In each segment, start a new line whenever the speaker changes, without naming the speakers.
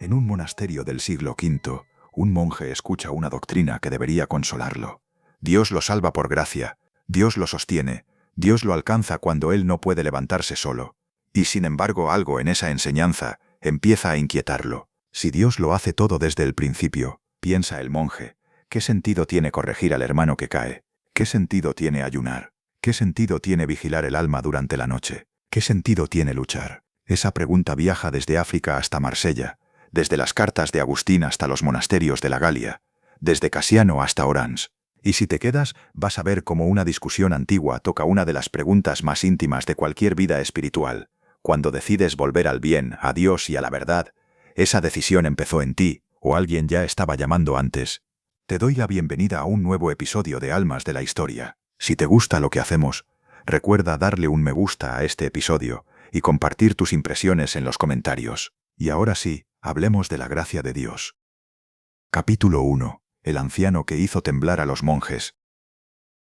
En un monasterio del siglo V, un monje escucha una doctrina que debería consolarlo. Dios lo salva por gracia, Dios lo sostiene, Dios lo alcanza cuando él no puede levantarse solo. Y sin embargo algo en esa enseñanza empieza a inquietarlo. Si Dios lo hace todo desde el principio, piensa el monje, ¿qué sentido tiene corregir al hermano que cae? ¿Qué sentido tiene ayunar? ¿Qué sentido tiene vigilar el alma durante la noche? ¿Qué sentido tiene luchar? Esa pregunta viaja desde África hasta Marsella, desde las cartas de Agustín hasta los monasterios de la Galia, desde Casiano hasta Orange. Y si te quedas, vas a ver cómo una discusión antigua toca una de las preguntas más íntimas de cualquier vida espiritual. Cuando decides volver al bien, a Dios y a la verdad, esa decisión empezó en ti, o alguien ya estaba llamando antes. Te doy la bienvenida a un nuevo episodio de Almas de la Historia. Si te gusta lo que hacemos, recuerda darle un me gusta a este episodio y compartir tus impresiones en los comentarios. Y ahora sí, hablemos de la gracia de Dios. Capítulo 1. El anciano que hizo temblar a los monjes.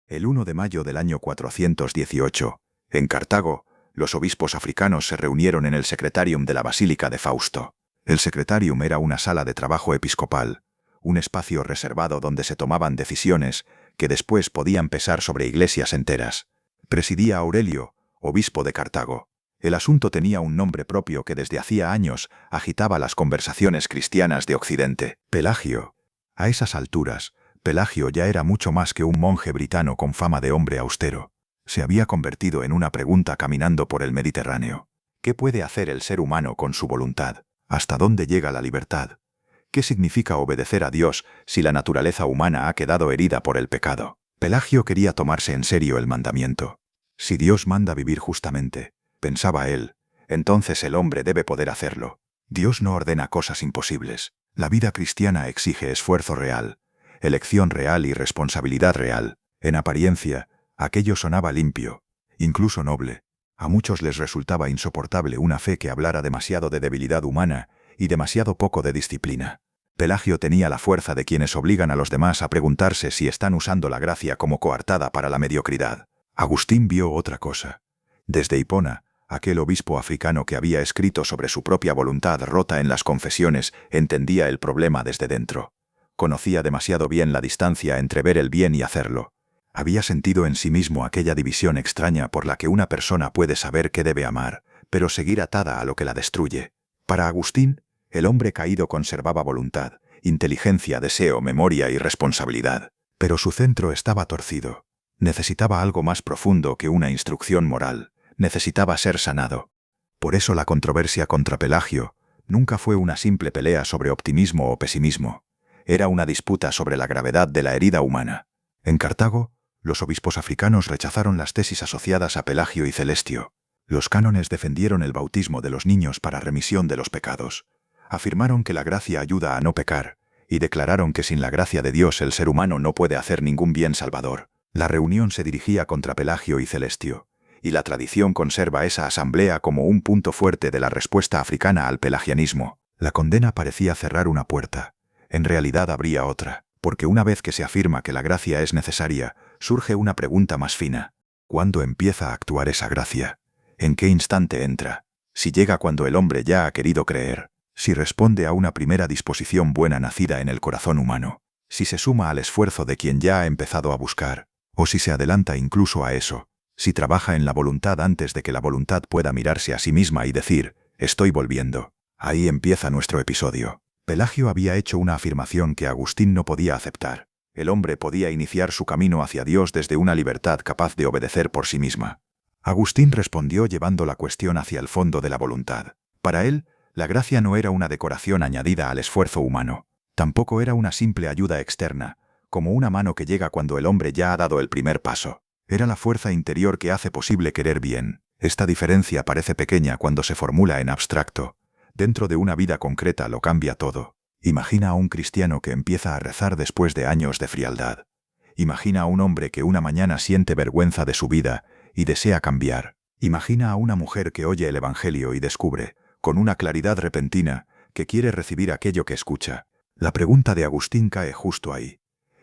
El 1 de mayo del año 418, en Cartago, los obispos africanos se reunieron en el secretarium de la Basílica de Fausto. El secretarium era una sala de trabajo episcopal, un espacio reservado donde se tomaban decisiones que después podían pesar sobre iglesias enteras. Presidía Aurelio, obispo de Cartago. El asunto tenía un nombre propio que desde hacía años agitaba las conversaciones cristianas de Occidente: Pelagio. A esas alturas, Pelagio ya era mucho más que un monje britano con fama de hombre austero. Se había convertido en una pregunta caminando por el Mediterráneo. ¿Qué puede hacer el ser humano con su voluntad? ¿Hasta dónde llega la libertad? ¿Qué significa obedecer a Dios si la naturaleza humana ha quedado herida por el pecado? Pelagio quería tomarse en serio el mandamiento. Si Dios manda vivir justamente, pensaba él, entonces el hombre debe poder hacerlo. Dios no ordena cosas imposibles. La vida cristiana exige esfuerzo real, elección real y responsabilidad real. En apariencia, aquello sonaba limpio, incluso noble. A muchos les resultaba insoportable una fe que hablara demasiado de debilidad humana y demasiado poco de disciplina. Pelagio tenía la fuerza de quienes obligan a los demás a preguntarse si están usando la gracia como coartada para la mediocridad. Agustín vio otra cosa. Desde Hipona, aquel obispo africano que había escrito sobre su propia voluntad rota en las confesiones, entendía el problema desde dentro. Conocía demasiado bien la distancia entre ver el bien y hacerlo. Había sentido en sí mismo aquella división extraña por la que una persona puede saber que debe amar, pero seguir atada a lo que la destruye. Para Agustín, el hombre caído conservaba voluntad, inteligencia, deseo, memoria y responsabilidad. Pero su centro estaba torcido. Necesitaba algo más profundo que una instrucción moral. Necesitaba ser sanado. Por eso la controversia contra Pelagio nunca fue una simple pelea sobre optimismo o pesimismo. Era una disputa sobre la gravedad de la herida humana. En Cartago, los obispos africanos rechazaron las tesis asociadas a Pelagio y Celestio. Los cánones defendieron el bautismo de los niños para remisión de los pecados. Afirmaron que la gracia ayuda a no pecar, y declararon que sin la gracia de Dios el ser humano no puede hacer ningún bien salvador. La reunión se dirigía contra Pelagio y Celestio, y la tradición conserva esa asamblea como un punto fuerte de la respuesta africana al pelagianismo. La condena parecía cerrar una puerta. En realidad abría otra, porque una vez que se afirma que la gracia es necesaria, surge una pregunta más fina. ¿Cuándo empieza a actuar esa gracia? ¿En qué instante entra? Si llega cuando el hombre ya ha querido creer, si responde a una primera disposición buena nacida en el corazón humano, si se suma al esfuerzo de quien ya ha empezado a buscar, o si se adelanta incluso a eso, si trabaja en la voluntad antes de que la voluntad pueda mirarse a sí misma y decir, estoy volviendo. Ahí empieza nuestro episodio. Pelagio había hecho una afirmación que Agustín no podía aceptar. El hombre podía iniciar su camino hacia Dios desde una libertad capaz de obedecer por sí misma. Agustín respondió llevando la cuestión hacia el fondo de la voluntad. Para él, la gracia no era una decoración añadida al esfuerzo humano. Tampoco era una simple ayuda externa, como una mano que llega cuando el hombre ya ha dado el primer paso. Era la fuerza interior que hace posible querer bien. Esta diferencia parece pequeña cuando se formula en abstracto. Dentro de una vida concreta lo cambia todo. Imagina a un cristiano que empieza a rezar después de años de frialdad. Imagina a un hombre que una mañana siente vergüenza de su vida y desea cambiar. Imagina a una mujer que oye el Evangelio y descubre, con una claridad repentina, que quiere recibir aquello que escucha. La pregunta de Agustín cae justo ahí.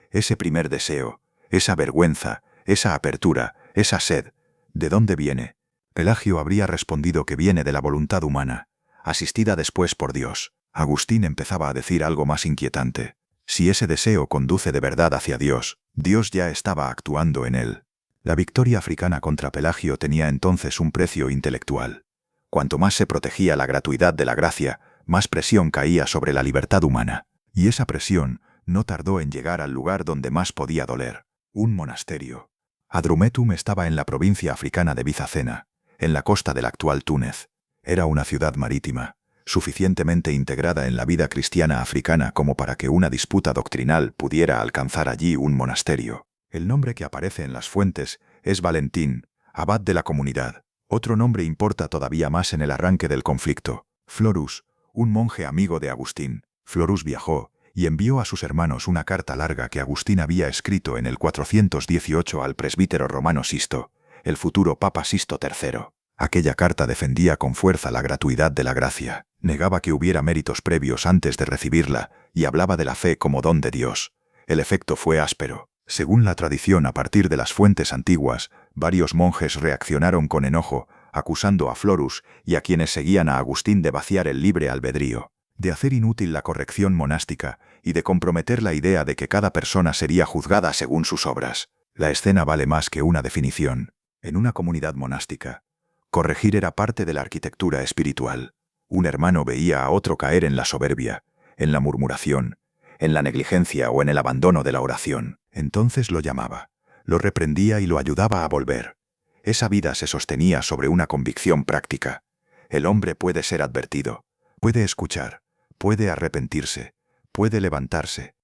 Ese primer deseo, esa vergüenza, esa apertura, esa sed, ¿de dónde viene? Pelagio habría respondido que viene de la voluntad humana, asistida después por Dios. Agustín empezaba a decir algo más inquietante. Si ese deseo conduce de verdad hacia Dios, Dios ya estaba actuando en él. La victoria africana contra Pelagio tenía entonces un precio intelectual. Cuanto más se protegía la gratuidad de la gracia, más presión caía sobre la libertad humana. Y esa presión no tardó en llegar al lugar donde más podía doler: un monasterio. Adrumetum estaba en la provincia africana de Bizacena, en la costa del actual Túnez. Era una ciudad marítima, suficientemente integrada en la vida cristiana africana como para que una disputa doctrinal pudiera alcanzar allí un monasterio. El nombre que aparece en las fuentes es Valentín, abad de la comunidad. Otro nombre importa todavía más en el arranque del conflicto: Florus, un monje amigo de Agustín. Florus viajó y envió a sus hermanos una carta larga que Agustín había escrito en el 418 al presbítero romano Sisto, el futuro Papa Sisto III. Aquella carta defendía con fuerza la gratuidad de la gracia, negaba que hubiera méritos previos antes de recibirla y hablaba de la fe como don de Dios. El efecto fue áspero. Según la tradición a partir de las fuentes antiguas, varios monjes reaccionaron con enojo, acusando a Florus y a quienes seguían a Agustín de vaciar el libre albedrío, de hacer inútil la corrección monástica y de comprometer la idea de que cada persona sería juzgada según sus obras. La escena vale más que una definición. En una comunidad monástica, corregir era parte de la arquitectura espiritual. Un hermano veía a otro caer en la soberbia, en la murmuración, en la negligencia o en el abandono de la oración. Entonces lo llamaba, lo reprendía y lo ayudaba a volver. Esa vida se sostenía sobre una convicción práctica. El hombre puede ser advertido, puede escuchar, puede arrepentirse, puede levantarse.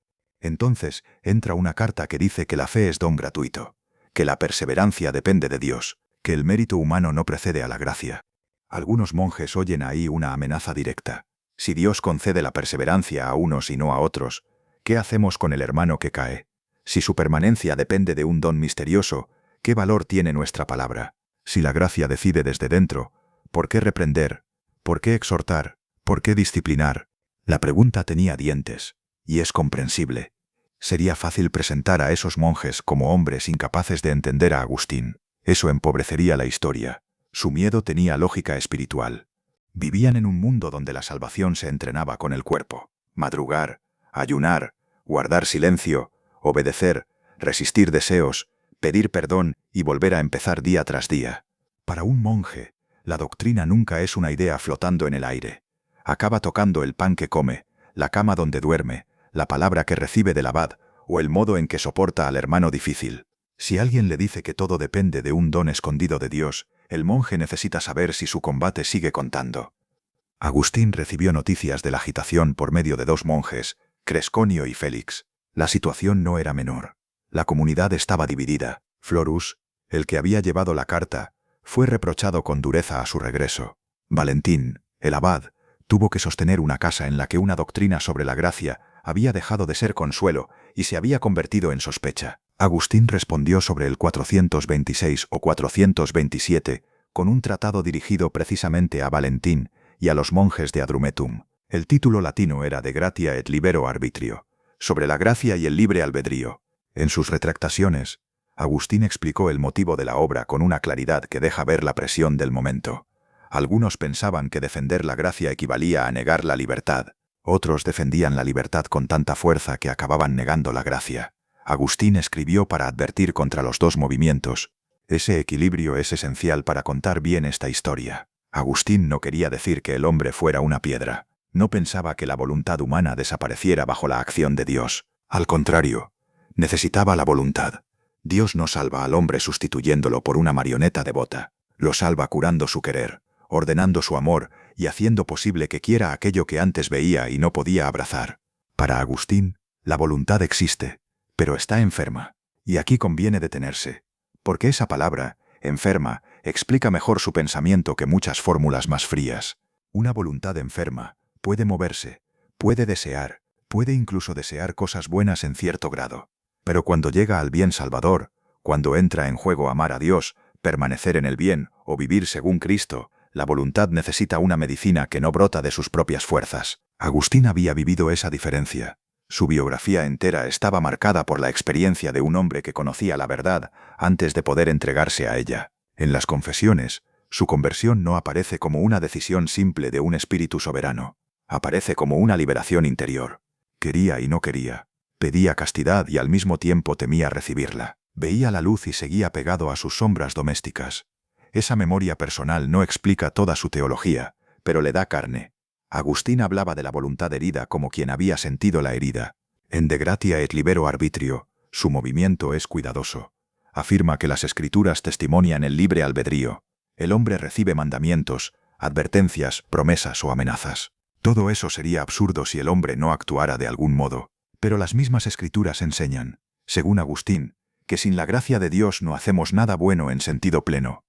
Entonces entra una carta que dice que la fe es don gratuito, que la perseverancia depende de Dios, que el mérito humano no precede a la gracia. Algunos monjes oyen ahí una amenaza directa. Si Dios concede la perseverancia a unos y no a otros, ¿qué hacemos con el hermano que cae? Si su permanencia depende de un don misterioso, ¿qué valor tiene nuestra palabra? Si la gracia decide desde dentro, ¿por qué reprender? ¿Por qué exhortar? ¿Por qué disciplinar? La pregunta tenía dientes, y es comprensible. Sería fácil presentar a esos monjes como hombres incapaces de entender a Agustín. Eso empobrecería la historia. Su miedo tenía lógica espiritual. Vivían en un mundo donde la salvación se entrenaba con el cuerpo. Madrugar, ayunar, guardar silencio, obedecer, resistir deseos, pedir perdón y volver a empezar día tras día. Para un monje, la doctrina nunca es una idea flotando en el aire. Acaba tocando el pan que come, la cama donde duerme, la palabra que recibe del abad o el modo en que soporta al hermano difícil. Si alguien le dice que todo depende de un don escondido de Dios, el monje necesita saber si su combate sigue contando. Agustín recibió noticias de la agitación por medio de dos monjes, Cresconio y Félix. La situación no era menor. La comunidad estaba dividida. Florus, el que había llevado la carta, fue reprochado con dureza a su regreso. Valentín, el abad, tuvo que sostener una casa en la que una doctrina sobre la gracia había dejado de ser consuelo y se había convertido en sospecha. Agustín respondió sobre el 426 o 427 con un tratado dirigido precisamente a Valentín y a los monjes de Adrumetum. El título latino era De gratia et libero arbitrio, sobre la gracia y el libre albedrío. En sus retractaciones, Agustín explicó el motivo de la obra con una claridad que deja ver la presión del momento. Algunos pensaban que defender la gracia equivalía a negar la libertad. Otros defendían la libertad con tanta fuerza que acababan negando la gracia. Agustín escribió para advertir contra los dos movimientos. Ese equilibrio es esencial para contar bien esta historia. Agustín no quería decir que el hombre fuera una piedra. No pensaba que la voluntad humana desapareciera bajo la acción de Dios. Al contrario, necesitaba la voluntad. Dios no salva al hombre sustituyéndolo por una marioneta devota. Lo salva curando su querer, ordenando su amor y haciendo posible que quiera aquello que antes veía y no podía abrazar. Para Agustín, la voluntad existe, pero está enferma. Y aquí conviene detenerse, porque esa palabra, enferma, explica mejor su pensamiento que muchas fórmulas más frías. Una voluntad enferma puede moverse, puede desear, puede incluso desear cosas buenas en cierto grado. Pero cuando llega al bien salvador, cuando entra en juego amar a Dios, permanecer en el bien o vivir según Cristo, la voluntad necesita una medicina que no brota de sus propias fuerzas. Agustín había vivido esa diferencia. Su biografía entera estaba marcada por la experiencia de un hombre que conocía la verdad antes de poder entregarse a ella. En las confesiones, su conversión no aparece como una decisión simple de un espíritu soberano. Aparece como una liberación interior. Quería y no quería. Pedía castidad y al mismo tiempo temía recibirla. Veía la luz y seguía pegado a sus sombras domésticas. Esa memoria personal no explica toda su teología, pero le da carne. Agustín hablaba de la voluntad herida como quien había sentido la herida. En De gratia et libero arbitrio, su movimiento es cuidadoso. Afirma que las Escrituras testimonian el libre albedrío. El hombre recibe mandamientos, advertencias, promesas o amenazas. Todo eso sería absurdo si el hombre no actuara de algún modo. Pero las mismas Escrituras enseñan, según Agustín, que sin la gracia de Dios no hacemos nada bueno en sentido pleno.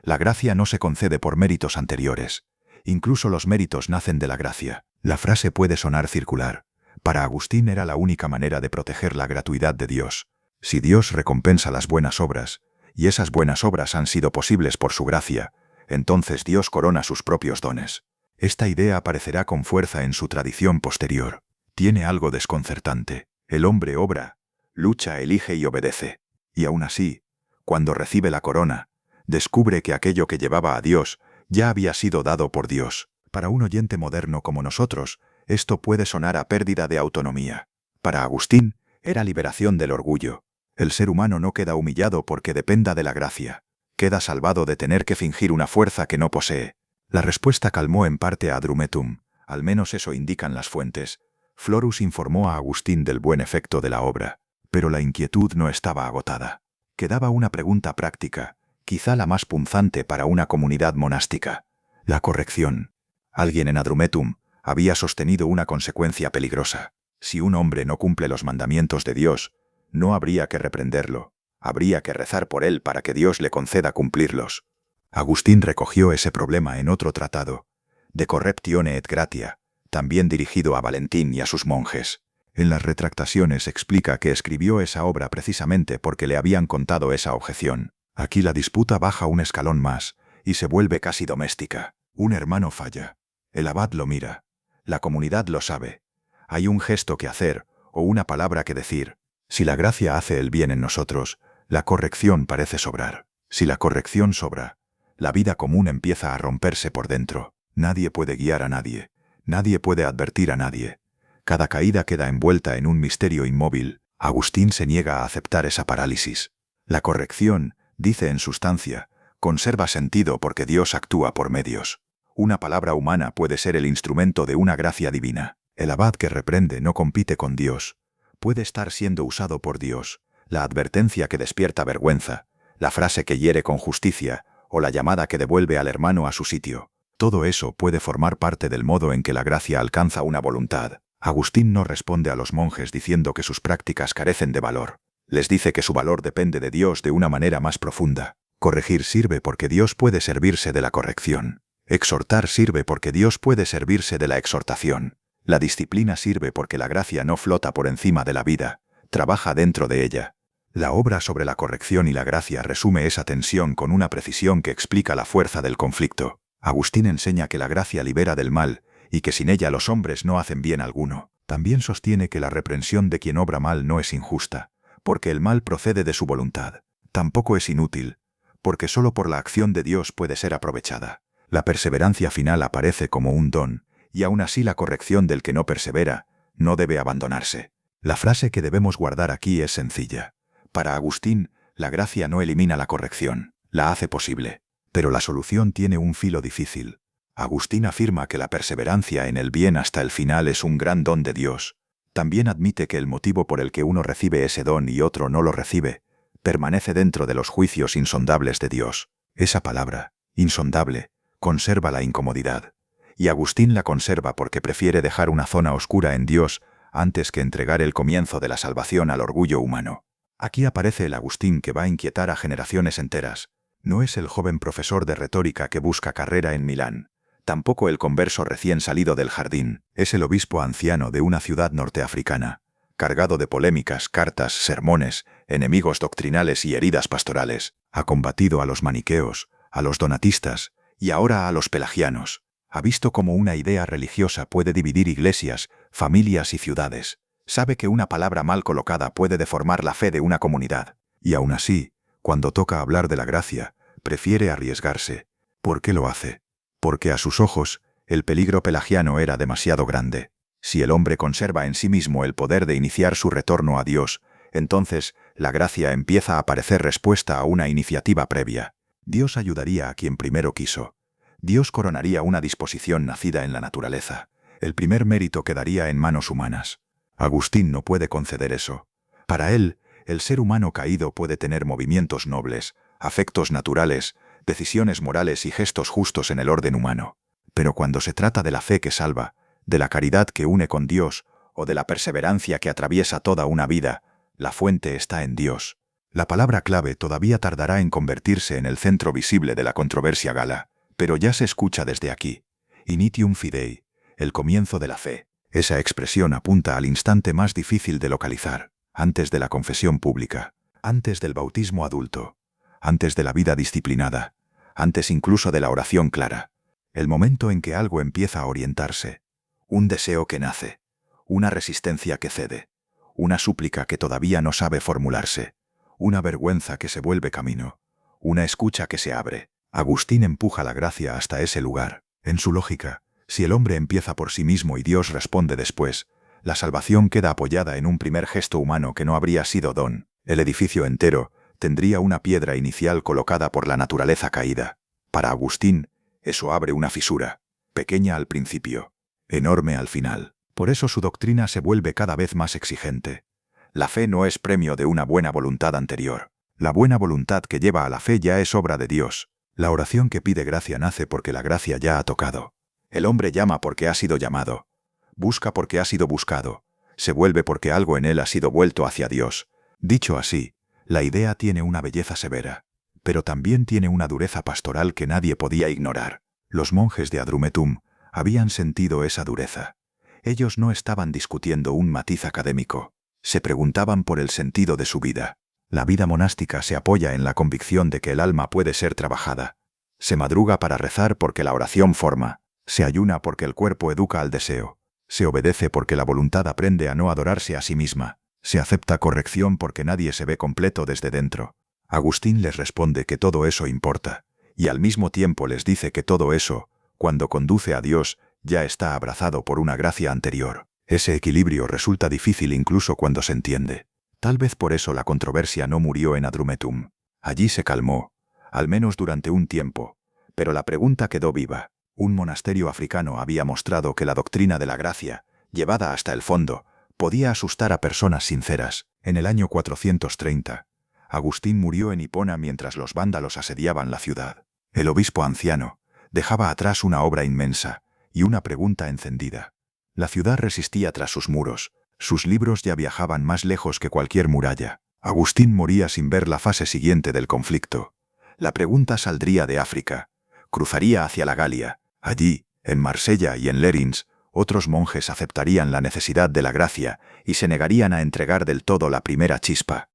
La gracia no se concede por méritos anteriores. Incluso los méritos nacen de la gracia. La frase puede sonar circular. Para Agustín era la única manera de proteger la gratuidad de Dios. Si Dios recompensa las buenas obras, y esas buenas obras han sido posibles por su gracia, entonces Dios corona sus propios dones. Esta idea aparecerá con fuerza en su tradición posterior. Tiene algo desconcertante. El hombre obra, lucha, elige y obedece. Y aún así, cuando recibe la corona, descubre que aquello que llevaba a Dios ya había sido dado por Dios. Para un oyente moderno como nosotros, esto puede sonar a pérdida de autonomía. Para Agustín, era liberación del orgullo. El ser humano no queda humillado porque dependa de la gracia. Queda salvado de tener que fingir una fuerza que no posee. La respuesta calmó en parte a Adrumetum, al menos eso indican las fuentes. Florus informó a Agustín del buen efecto de la obra, pero la inquietud no estaba agotada. Quedaba una pregunta práctica, quizá la más punzante para una comunidad monástica: la corrección. Alguien en Adrumetum había sostenido una consecuencia peligrosa. Si un hombre no cumple los mandamientos de Dios, no habría que reprenderlo, habría que rezar por él para que Dios le conceda cumplirlos. Agustín recogió ese problema en otro tratado, De correptione et gratia, también dirigido a Valentín y a sus monjes. En las retractaciones explica que escribió esa obra precisamente porque le habían contado esa objeción. Aquí la disputa baja un escalón más y se vuelve casi doméstica. Un hermano falla. El abad lo mira. La comunidad lo sabe. Hay un gesto que hacer o una palabra que decir. Si la gracia hace el bien en nosotros, la corrección parece sobrar. Si la corrección sobra, la vida común empieza a romperse por dentro. Nadie puede guiar a nadie. Nadie puede advertir a nadie. Cada caída queda envuelta en un misterio inmóvil. Agustín se niega a aceptar esa parálisis. La corrección, dice en sustancia, conserva sentido porque Dios actúa por medios. Una palabra humana puede ser el instrumento de una gracia divina. El abad que reprende no compite con Dios. Puede estar siendo usado por Dios. La advertencia que despierta vergüenza, la frase que hiere con justicia, o la llamada que devuelve al hermano a su sitio. Todo eso puede formar parte del modo en que la gracia alcanza una voluntad. Agustín no responde a los monjes diciendo que sus prácticas carecen de valor. Les dice que su valor depende de Dios de una manera más profunda. Corregir sirve porque Dios puede servirse de la corrección. Exhortar sirve porque Dios puede servirse de la exhortación. La disciplina sirve porque la gracia no flota por encima de la vida, trabaja dentro de ella. La obra sobre la corrección y la gracia resume esa tensión con una precisión que explica la fuerza del conflicto. Agustín enseña que la gracia libera del mal y que sin ella los hombres no hacen bien alguno. También sostiene que la reprensión de quien obra mal no es injusta, porque el mal procede de su voluntad. Tampoco es inútil, porque solo por la acción de Dios puede ser aprovechada. La perseverancia final aparece como un don, y aún así la corrección del que no persevera no debe abandonarse. La frase que debemos guardar aquí es sencilla. Para Agustín, la gracia no elimina la corrección, la hace posible. Pero la solución tiene un filo difícil. Agustín afirma que la perseverancia en el bien hasta el final es un gran don de Dios. También admite que el motivo por el que uno recibe ese don y otro no lo recibe, permanece dentro de los juicios insondables de Dios. Esa palabra, insondable, conserva la incomodidad. Y Agustín la conserva porque prefiere dejar una zona oscura en Dios antes que entregar el comienzo de la salvación al orgullo humano. Aquí aparece el Agustín que va a inquietar a generaciones enteras. No es el joven profesor de retórica que busca carrera en Milán. Tampoco el converso recién salido del jardín. Es el obispo anciano de una ciudad norteafricana, cargado de polémicas, cartas, sermones, enemigos doctrinales y heridas pastorales. Ha combatido a los maniqueos, a los donatistas y ahora a los pelagianos. Ha visto cómo una idea religiosa puede dividir iglesias, familias y ciudades. Sabe que una palabra mal colocada puede deformar la fe de una comunidad. Y aún así, cuando toca hablar de la gracia, prefiere arriesgarse. ¿Por qué lo hace? Porque a sus ojos, El peligro pelagiano era demasiado grande. Si el hombre conserva en sí mismo el poder de iniciar su retorno a Dios, entonces la gracia empieza a parecer respuesta a una iniciativa previa. Dios ayudaría a quien primero quiso. Dios coronaría una disposición nacida en la naturaleza. El primer mérito quedaría en manos humanas. Agustín no puede conceder eso. Para él, el ser humano caído puede tener movimientos nobles, afectos naturales, decisiones morales y gestos justos en el orden humano. Pero cuando se trata de la fe que salva, de la caridad que une con Dios, o de la perseverancia que atraviesa toda una vida, la fuente está en Dios. La palabra clave todavía tardará en convertirse en el centro visible de la controversia gala, pero ya se escucha desde aquí. Initium fidei, el comienzo de la fe. Esa expresión apunta al instante más difícil de localizar, antes de la confesión pública, antes del bautismo adulto, antes de la vida disciplinada, antes incluso de la oración clara. El momento en que algo empieza a orientarse, un deseo que nace, una resistencia que cede, una súplica que todavía no sabe formularse, una vergüenza que se vuelve camino, una escucha que se abre. Agustín empuja la gracia hasta ese lugar. En su lógica, si el hombre empieza por sí mismo y Dios responde después, la salvación queda apoyada en un primer gesto humano que no habría sido don. El edificio entero tendría una piedra inicial colocada por la naturaleza caída. Para Agustín, eso abre una fisura, pequeña al principio, enorme al final. Por eso su doctrina se vuelve cada vez más exigente. La fe no es premio de una buena voluntad anterior. La buena voluntad que lleva a la fe ya es obra de Dios. La oración que pide gracia nace porque la gracia ya ha tocado. El hombre llama porque ha sido llamado. Busca porque ha sido buscado. Se vuelve porque algo en él ha sido vuelto hacia Dios. Dicho así, la idea tiene una belleza severa, pero también tiene una dureza pastoral que nadie podía ignorar. Los monjes de Adrumetum habían sentido esa dureza. Ellos no estaban discutiendo un matiz académico. Se preguntaban por el sentido de su vida. La vida monástica se apoya en la convicción de que el alma puede ser trabajada. Se madruga para rezar porque la oración forma. Se ayuna porque el cuerpo educa al deseo. Se obedece porque la voluntad aprende a no adorarse a sí misma. Se acepta corrección porque nadie se ve completo desde dentro. Agustín les responde que todo eso importa, y al mismo tiempo les dice que todo eso, cuando conduce a Dios, ya está abrazado por una gracia anterior. Ese equilibrio resulta difícil incluso cuando se entiende. Tal vez por eso la controversia no murió en Adrumetum. Allí se calmó, al menos durante un tiempo, pero la pregunta quedó viva. Un monasterio africano había mostrado que la doctrina de la gracia, llevada hasta el fondo, podía asustar a personas sinceras. En el año 430, Agustín murió en Hipona mientras los vándalos asediaban la ciudad. El obispo anciano dejaba atrás una obra inmensa y una pregunta encendida. La ciudad resistía tras sus muros. Sus libros ya viajaban más lejos que cualquier muralla. Agustín moría sin ver la fase siguiente del conflicto. La pregunta saldría de África, cruzaría hacia la Galia. Allí, en Marsella y en Lerins, otros monjes aceptarían la necesidad de la gracia y se negarían a entregar del todo la primera chispa.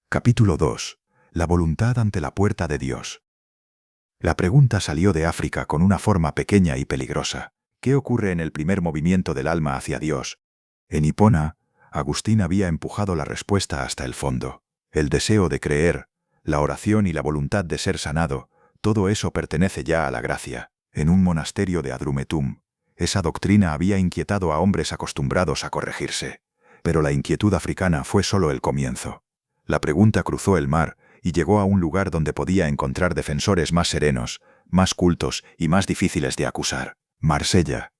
Capítulo 2. La voluntad ante la puerta de Dios. La pregunta salió de África con una forma pequeña y peligrosa. ¿Qué ocurre en el primer movimiento del alma hacia Dios? En Hipona, Agustín había empujado la respuesta hasta el fondo. El deseo de creer, la oración y la voluntad de ser sanado, todo eso pertenece ya a la gracia. En un monasterio de Adrumetum, esa doctrina había inquietado a hombres acostumbrados a corregirse. Pero la inquietud africana fue solo el comienzo. La pregunta cruzó el mar y llegó a un lugar donde podía encontrar defensores más serenos, más cultos y más difíciles de acusar. Marsella.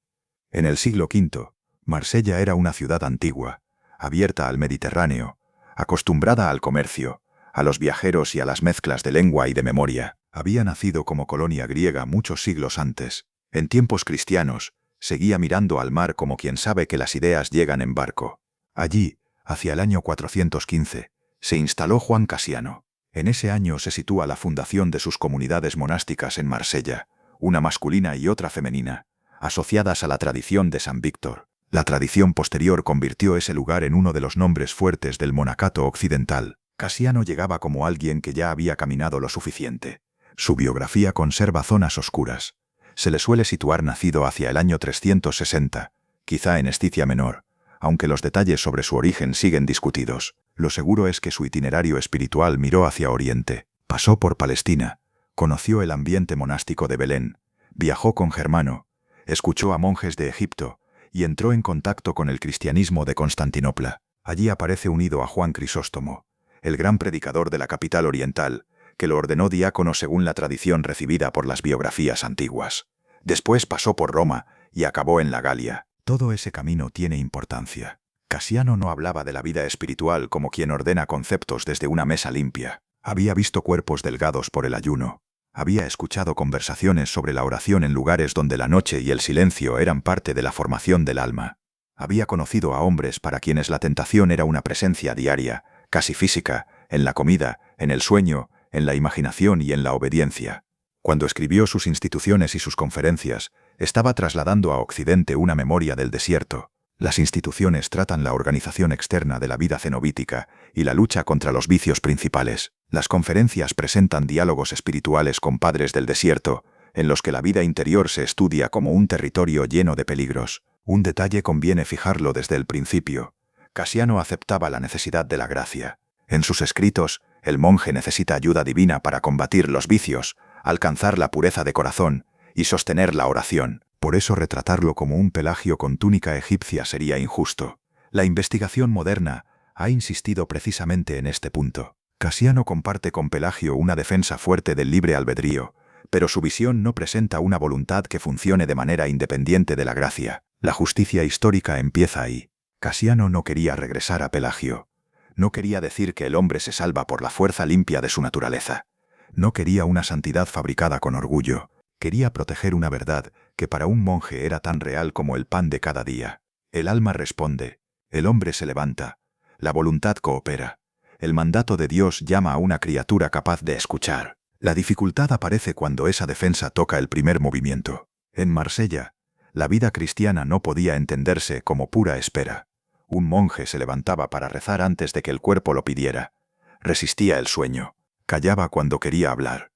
En el siglo V, Marsella era una ciudad antigua, abierta al Mediterráneo, acostumbrada al comercio, a los viajeros y a las mezclas de lengua y de memoria. Había nacido como colonia griega muchos siglos antes. En tiempos cristianos, seguía mirando al mar como quien sabe que las ideas llegan en barco. Allí, hacia el año 415, se instaló Juan Casiano. En ese año se sitúa la fundación de sus comunidades monásticas en Marsella, una masculina y otra femenina, asociadas a la tradición de San Víctor. La tradición posterior convirtió ese lugar en uno de los nombres fuertes del monacato occidental. Casiano llegaba como alguien que ya había caminado lo suficiente. Su biografía conserva zonas oscuras. Se le suele situar nacido hacia el año 360, quizá en Esticia Menor, aunque los detalles sobre su origen siguen discutidos. Lo seguro es que su itinerario espiritual miró hacia Oriente, pasó por Palestina, conoció el ambiente monástico de Belén, viajó con Germano, Escuchó a monjes de Egipto y entró en contacto con el cristianismo de Constantinopla. Allí aparece unido a Juan Crisóstomo, el gran predicador de la capital oriental, que lo ordenó diácono según la tradición recibida por las biografías antiguas. Después pasó por Roma y acabó en la Galia. Todo ese camino tiene importancia. Casiano no hablaba de la vida espiritual como quien ordena conceptos desde una mesa limpia. Había visto cuerpos delgados por el ayuno. Había escuchado conversaciones sobre la oración en lugares donde la noche y el silencio eran parte de la formación del alma. Había conocido a hombres para quienes la tentación era una presencia diaria, casi física, en la comida, en el sueño, en la imaginación y en la obediencia. Cuando escribió sus instituciones y sus conferencias, estaba trasladando a Occidente una memoria del desierto. Las instituciones tratan la organización externa de la vida cenobítica y la lucha contra los vicios principales. Las conferencias presentan diálogos espirituales con padres del desierto, en los que la vida interior se estudia como un territorio lleno de peligros. Un detalle conviene fijarlo desde el principio. Casiano aceptaba la necesidad de la gracia. En sus escritos, el monje necesita ayuda divina para combatir los vicios, alcanzar la pureza de corazón y sostener la oración. Por eso retratarlo como un Pelagio con túnica egipcia sería injusto. La investigación moderna ha insistido precisamente en este punto. Casiano comparte con Pelagio una defensa fuerte del libre albedrío, pero su visión no presenta una voluntad que funcione de manera independiente de la gracia. La justicia histórica empieza ahí. Casiano no quería regresar a Pelagio. No quería decir que el hombre se salva por la fuerza limpia de su naturaleza. No quería una santidad fabricada con orgullo. Quería proteger una verdad que para un monje era tan real como el pan de cada día. El alma responde, el hombre se levanta, la voluntad coopera. El mandato de Dios llama a una criatura capaz de escuchar. La dificultad aparece cuando esa defensa toca el primer movimiento. En Marsella, la vida cristiana no podía entenderse como pura espera. Un monje se levantaba para rezar antes de que el cuerpo lo pidiera. Resistía el sueño. Callaba cuando quería hablar.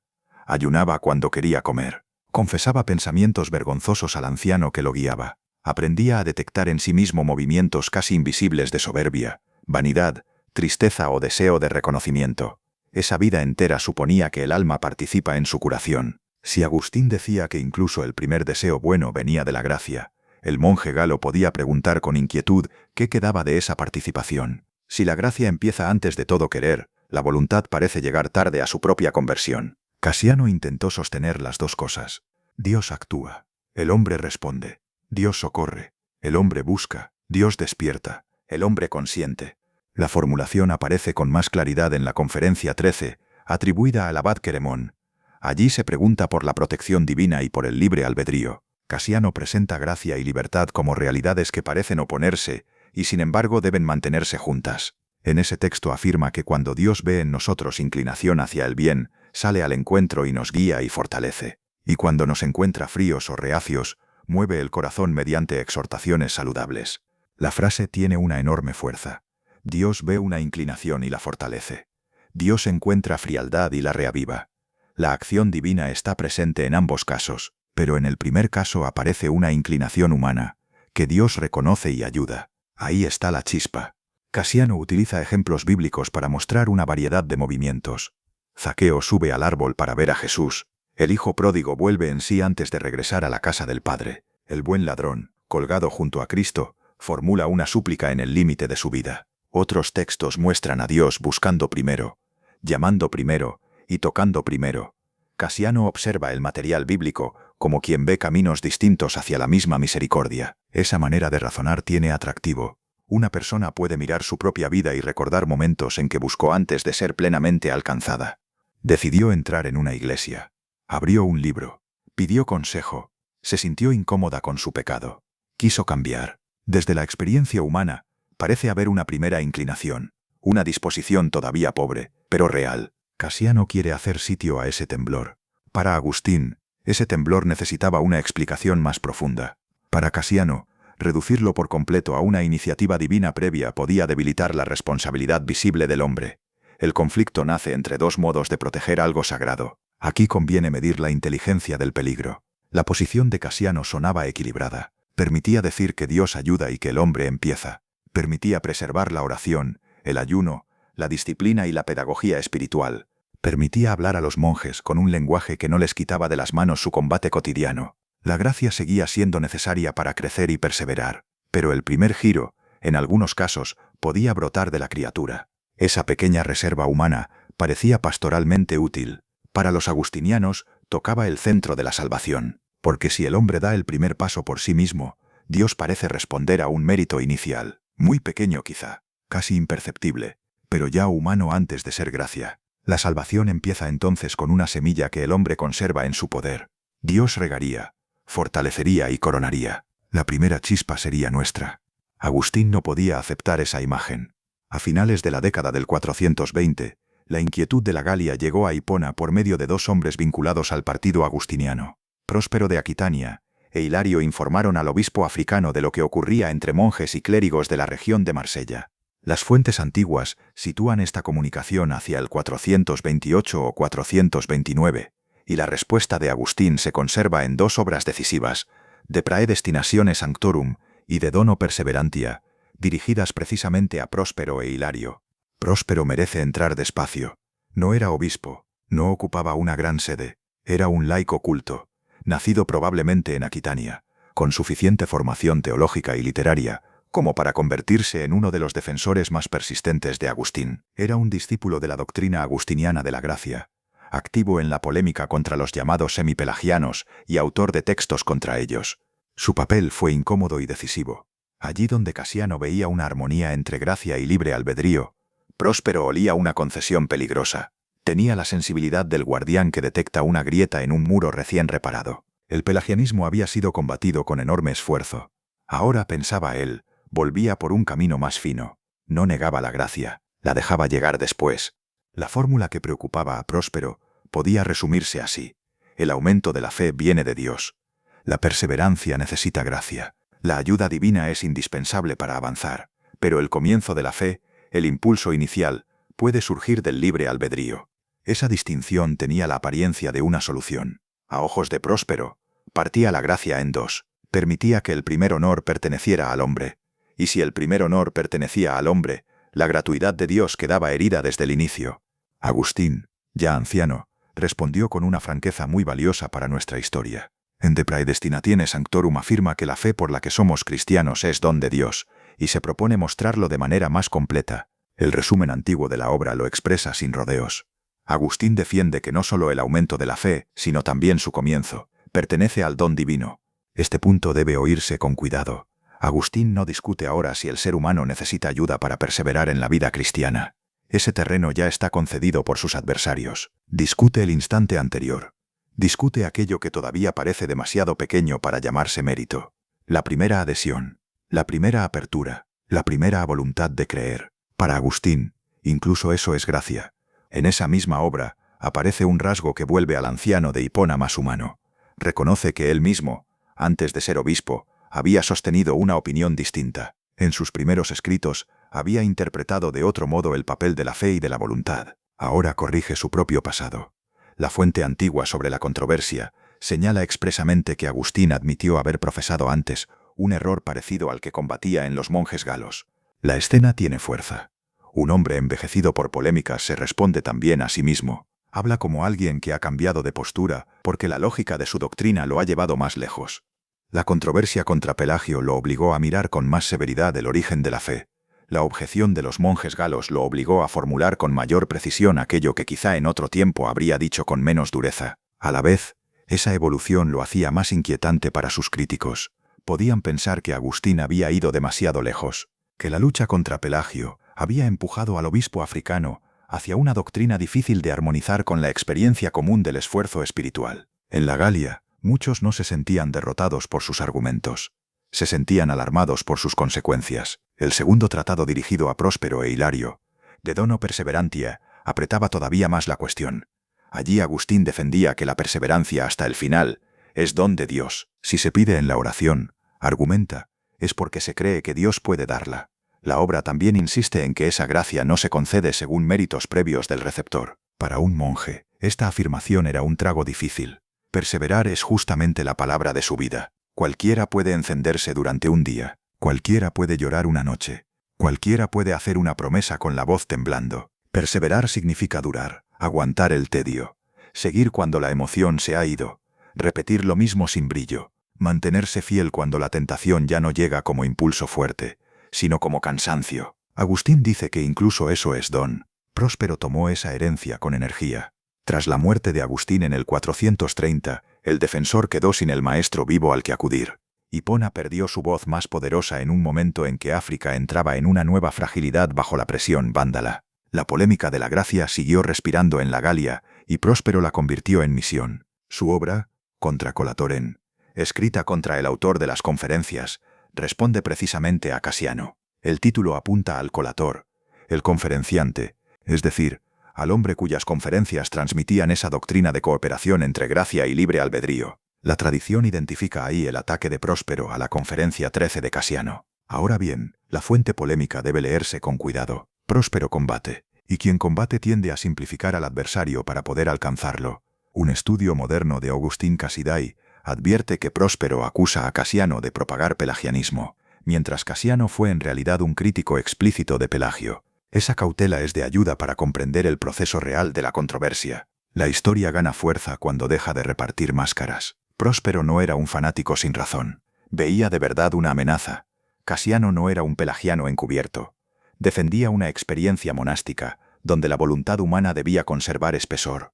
Ayunaba cuando quería comer. Confesaba pensamientos vergonzosos al anciano que lo guiaba. Aprendía a detectar en sí mismo movimientos casi invisibles de soberbia, vanidad, tristeza o deseo de reconocimiento. Esa vida entera suponía que el alma participa en su curación. Si Agustín decía que incluso el primer deseo bueno venía de la gracia, el monje galo podía preguntar con inquietud qué quedaba de esa participación. Si la gracia empieza antes de todo querer, la voluntad parece llegar tarde a su propia conversión. Casiano intentó sostener las dos cosas. Dios actúa, el hombre responde. Dios socorre, el hombre busca. Dios despierta, el hombre consiente. La formulación aparece con más claridad en la Conferencia 13, atribuida al abad Queremón. Allí se pregunta por la protección divina y por el libre albedrío. Casiano presenta gracia y libertad como realidades que parecen oponerse y sin embargo deben mantenerse juntas. En ese texto afirma que cuando Dios ve en nosotros inclinación hacia el bien, sale al encuentro y nos guía y fortalece. Y cuando nos encuentra fríos o reacios, mueve el corazón mediante exhortaciones saludables. La frase tiene una enorme fuerza. Dios ve una inclinación y la fortalece. Dios encuentra frialdad y la reaviva. La acción divina está presente en ambos casos, pero en el primer caso aparece una inclinación humana, que Dios reconoce y ayuda. Ahí está la chispa. Casiano utiliza ejemplos bíblicos para mostrar una variedad de movimientos. Zaqueo sube al árbol para ver a Jesús. El hijo pródigo vuelve en sí antes de regresar a la casa del Padre. El buen ladrón, colgado junto a Cristo, formula una súplica en el límite de su vida. Otros textos muestran a Dios buscando primero, llamando primero y tocando primero. Casiano observa el material bíblico como quien ve caminos distintos hacia la misma misericordia. Esa manera de razonar tiene atractivo. Una persona puede mirar su propia vida y recordar momentos en que buscó antes de ser plenamente alcanzada. Decidió entrar en una iglesia. Abrió un libro. Pidió consejo. Se sintió incómoda con su pecado. Quiso cambiar. Desde la experiencia humana, parece haber una primera inclinación, una disposición todavía pobre, pero real. Casiano quiere hacer sitio a ese temblor. Para Agustín, ese temblor necesitaba una explicación más profunda. Para Casiano, reducirlo por completo a una iniciativa divina previa podía debilitar la responsabilidad visible del hombre. El conflicto nace entre dos modos de proteger algo sagrado. Aquí conviene medir la inteligencia del peligro. La posición de Casiano sonaba equilibrada. Permitía decir que Dios ayuda y que el hombre empieza. Permitía preservar la oración, el ayuno, la disciplina y la pedagogía espiritual. Permitía hablar a los monjes con un lenguaje que no les quitaba de las manos su combate cotidiano. La gracia seguía siendo necesaria para crecer y perseverar, pero el primer giro, en algunos casos, podía brotar de la criatura. Esa pequeña reserva humana parecía pastoralmente útil. Para los agustinianos tocaba el centro de la salvación, porque si el hombre da el primer paso por sí mismo, Dios parece responder a un mérito inicial, muy pequeño quizá, casi imperceptible, pero ya humano antes de ser gracia. La salvación empieza entonces con una semilla que el hombre conserva en su poder. Dios regaría, fortalecería y coronaría. La primera chispa sería nuestra. Agustín no podía aceptar esa imagen. A finales de la década del 420, la inquietud de la Galia llegó a Hipona por medio de dos hombres vinculados al partido agustiniano. Próspero de Aquitania e Hilario informaron al obispo africano de lo que ocurría entre monjes y clérigos de la región de Marsella. Las fuentes antiguas sitúan esta comunicación hacia el 428 o 429, y la respuesta de Agustín se conserva en dos obras decisivas, De Praedestinatione Sanctorum y De Dono Perseverantia, dirigidas precisamente a Próspero e Hilario. Próspero merece entrar despacio. No era obispo, no ocupaba una gran sede, era un laico culto, nacido probablemente en Aquitania, con suficiente formación teológica y literaria como para convertirse en uno de los defensores más persistentes de Agustín. Era un discípulo de la doctrina agustiniana de la gracia, activo en la polémica contra los llamados semipelagianos y autor de textos contra ellos. Su papel fue incómodo y decisivo. Allí donde Casiano veía una armonía entre gracia y libre albedrío, Próspero olía una concesión peligrosa. Tenía la sensibilidad del guardián que detecta una grieta en un muro recién reparado. El pelagianismo había sido combatido con enorme esfuerzo. Ahora, pensaba él, volvía por un camino más fino. No negaba la gracia, la dejaba llegar después. La fórmula que preocupaba a Próspero podía resumirse así: el aumento de la fe viene de Dios. La perseverancia necesita gracia. La ayuda divina es indispensable para avanzar, pero el comienzo de la fe, el impulso inicial, puede surgir del libre albedrío. Esa distinción tenía la apariencia de una solución. A ojos de Próspero, partía la gracia en dos. Permitía que el primer honor perteneciera al hombre, y si el primer honor pertenecía al hombre, la gratuidad de Dios quedaba herida desde el inicio. Agustín, ya anciano, respondió con una franqueza muy valiosa para nuestra historia. En De Praedestinatione Sanctorum afirma que la fe por la que somos cristianos es don de Dios, y se propone mostrarlo de manera más completa. El resumen antiguo de la obra lo expresa sin rodeos. Agustín defiende que no solo el aumento de la fe, sino también su comienzo, pertenece al don divino. Este punto debe oírse con cuidado. Agustín no discute ahora si el ser humano necesita ayuda para perseverar en la vida cristiana. Ese terreno ya está concedido por sus adversarios. Discute el instante anterior. Discute aquello que todavía parece demasiado pequeño para llamarse mérito. La primera adhesión, la primera apertura, la primera voluntad de creer. Para Agustín, incluso eso es gracia. En esa misma obra aparece un rasgo que vuelve al anciano de Hipona más humano. Reconoce que él mismo, antes de ser obispo, había sostenido una opinión distinta. En sus primeros escritos, había interpretado de otro modo el papel de la fe y de la voluntad. Ahora corrige su propio pasado. La fuente antigua sobre la controversia señala expresamente que Agustín admitió haber profesado antes un error parecido al que combatía en los monjes galos. La escena tiene fuerza. Un hombre envejecido por polémicas se responde también a sí mismo. Habla como alguien que ha cambiado de postura porque la lógica de su doctrina lo ha llevado más lejos. La controversia contra Pelagio lo obligó a mirar con más severidad el origen de la fe. La objeción de los monjes galos lo obligó a formular con mayor precisión aquello que quizá en otro tiempo habría dicho con menos dureza. A la vez, esa evolución lo hacía más inquietante para sus críticos. Podían pensar que Agustín había ido demasiado lejos, que la lucha contra Pelagio había empujado al obispo africano hacia una doctrina difícil de armonizar con la experiencia común del esfuerzo espiritual. En la Galia, muchos no se sentían derrotados por sus argumentos. Se sentían alarmados por sus consecuencias. El segundo tratado dirigido a Próspero e Hilario, De Dono Perseverantia, apretaba todavía más la cuestión. Allí Agustín defendía que la perseverancia hasta el final es don de Dios. Si se pide en la oración, argumenta, es porque se cree que Dios puede darla. La obra también insiste en que esa gracia no se concede según méritos previos del receptor. Para un monje, esta afirmación era un trago difícil. Perseverar es justamente la palabra de su vida. Cualquiera puede encenderse durante un día, cualquiera puede llorar una noche, cualquiera puede hacer una promesa con la voz temblando. Perseverar significa durar, aguantar el tedio, seguir cuando la emoción se ha ido, repetir lo mismo sin brillo, Mantenerse fiel cuando la tentación ya no llega como impulso fuerte, sino como cansancio. Agustín dice que incluso eso es don. Próspero tomó esa herencia con energía. Tras la muerte de Agustín en el 430, el defensor quedó sin el maestro vivo al que acudir. Hipona perdió su voz más poderosa en un momento en que África entraba en una nueva fragilidad bajo la presión vándala. La polémica de la gracia siguió respirando en la Galia, y Próspero la convirtió en misión. Su obra, Contra Colatoren, escrita contra el autor de las conferencias, responde precisamente a Casiano. El título apunta al colator, el conferenciante, es decir, al hombre cuyas conferencias transmitían esa doctrina de cooperación entre gracia y libre albedrío. La tradición identifica ahí el ataque de Próspero a la conferencia 13 de Casiano. Ahora bien, la fuente polémica debe leerse con cuidado. Próspero combate, y quien combate tiende a simplificar al adversario para poder alcanzarlo. Un estudio moderno de Agustín Casiday advierte que Próspero acusa a Casiano de propagar pelagianismo, mientras Casiano fue en realidad un crítico explícito de Pelagio. Esa cautela es de ayuda para comprender el proceso real de la controversia. La historia gana fuerza cuando deja de repartir máscaras. Próspero no era un fanático sin razón. Veía de verdad una amenaza. Casiano no era un pelagiano encubierto. Defendía una experiencia monástica, donde la voluntad humana debía conservar espesor.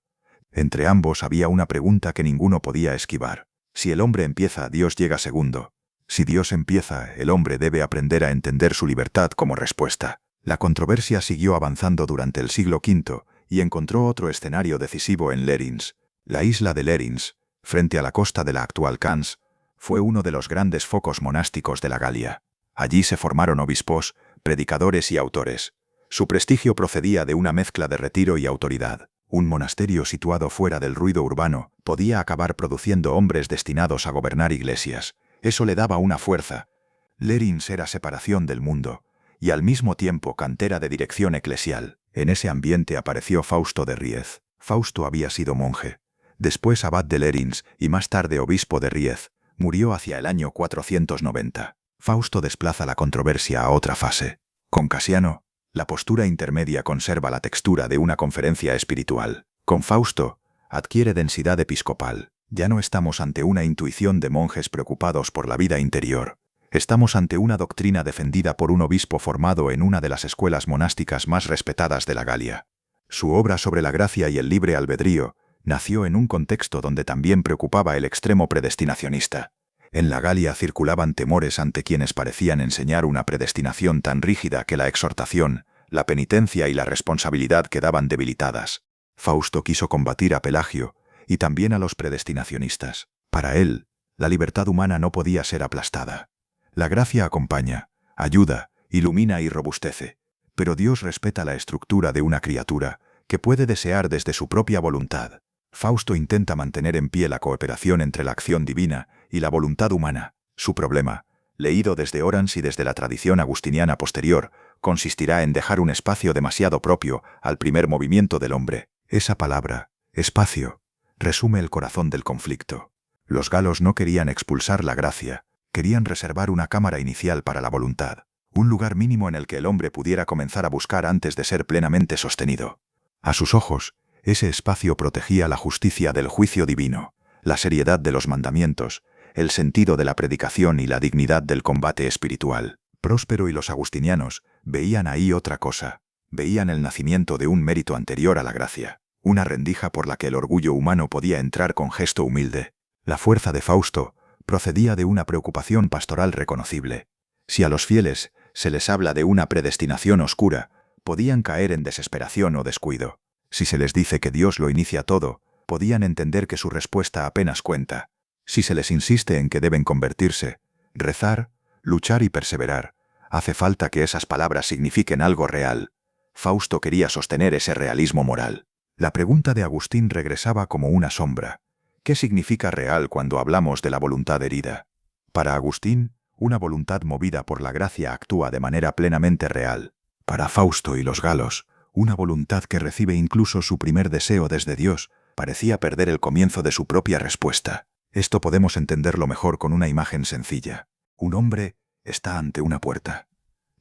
Entre ambos había una pregunta que ninguno podía esquivar. Si el hombre empieza, Dios llega segundo. Si Dios empieza, el hombre debe aprender a entender su libertad como respuesta. La controversia siguió avanzando durante el siglo V y encontró otro escenario decisivo en Lerins. La isla de Lerins, frente a la costa de la actual Cannes, fue uno de los grandes focos monásticos de la Galia. Allí se formaron obispos, predicadores y autores. Su prestigio procedía de una mezcla de retiro y autoridad. Un monasterio situado fuera del ruido urbano podía acabar produciendo hombres destinados a gobernar iglesias. Eso le daba una fuerza. Lerins era separación del mundo, y al mismo tiempo cantera de dirección eclesial. En ese ambiente apareció Fausto de Riez. Fausto había sido monje, después abad de Lerins y más tarde obispo de Riez. Murió hacia el año 490. Fausto desplaza la controversia a otra fase. Con Casiano, la postura intermedia conserva la textura de una conferencia espiritual. Con Fausto, adquiere densidad episcopal. Ya no estamos ante una intuición de monjes preocupados por la vida interior. Estamos ante una doctrina defendida por un obispo formado en una de las escuelas monásticas más respetadas de la Galia. Su obra sobre la gracia y el libre albedrío nació en un contexto donde también preocupaba el extremo predestinacionista. En la Galia circulaban temores ante quienes parecían enseñar una predestinación tan rígida que la exhortación, la penitencia y la responsabilidad quedaban debilitadas. Fausto quiso combatir a Pelagio y también a los predestinacionistas. Para él, la libertad humana no podía ser aplastada. La gracia acompaña, ayuda, ilumina y robustece, pero Dios respeta la estructura de una criatura que puede desear desde su propia voluntad. Fausto intenta mantener en pie la cooperación entre la acción divina y la voluntad humana. Su problema, leído desde Orans y desde la tradición agustiniana posterior, consistirá en dejar un espacio demasiado propio al primer movimiento del hombre. Esa palabra, espacio, resume el corazón del conflicto. Los galos no querían expulsar la gracia, querían reservar una cámara inicial para la voluntad, un lugar mínimo en el que el hombre pudiera comenzar a buscar antes de ser plenamente sostenido. A sus ojos, ese espacio protegía la justicia del juicio divino, la seriedad de los mandamientos, el sentido de la predicación y la dignidad del combate espiritual. Próspero y los agustinianos veían ahí otra cosa, veían el nacimiento de un mérito anterior a la gracia, una rendija por la que el orgullo humano podía entrar con gesto humilde. La fuerza de Fausto procedía de una preocupación pastoral reconocible. Si a los fieles se les habla de una predestinación oscura, podían caer en desesperación o descuido. Si se les dice que Dios lo inicia todo, podían entender que su respuesta apenas cuenta. Si se les insiste en que deben convertirse, rezar, luchar y perseverar, hace falta que esas palabras signifiquen algo real. Fausto quería sostener ese realismo moral. La pregunta de Agustín regresaba como una sombra. ¿Qué significa real cuando hablamos de la voluntad herida? Para Agustín, una voluntad movida por la gracia actúa de manera plenamente real. Para Fausto y los galos, una voluntad que recibe incluso su primer deseo desde Dios parecía perder el comienzo de su propia respuesta. Esto podemos entenderlo mejor con una imagen sencilla. Un hombre está ante una puerta.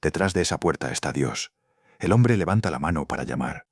Detrás de esa puerta está Dios. El hombre levanta la mano para llamar.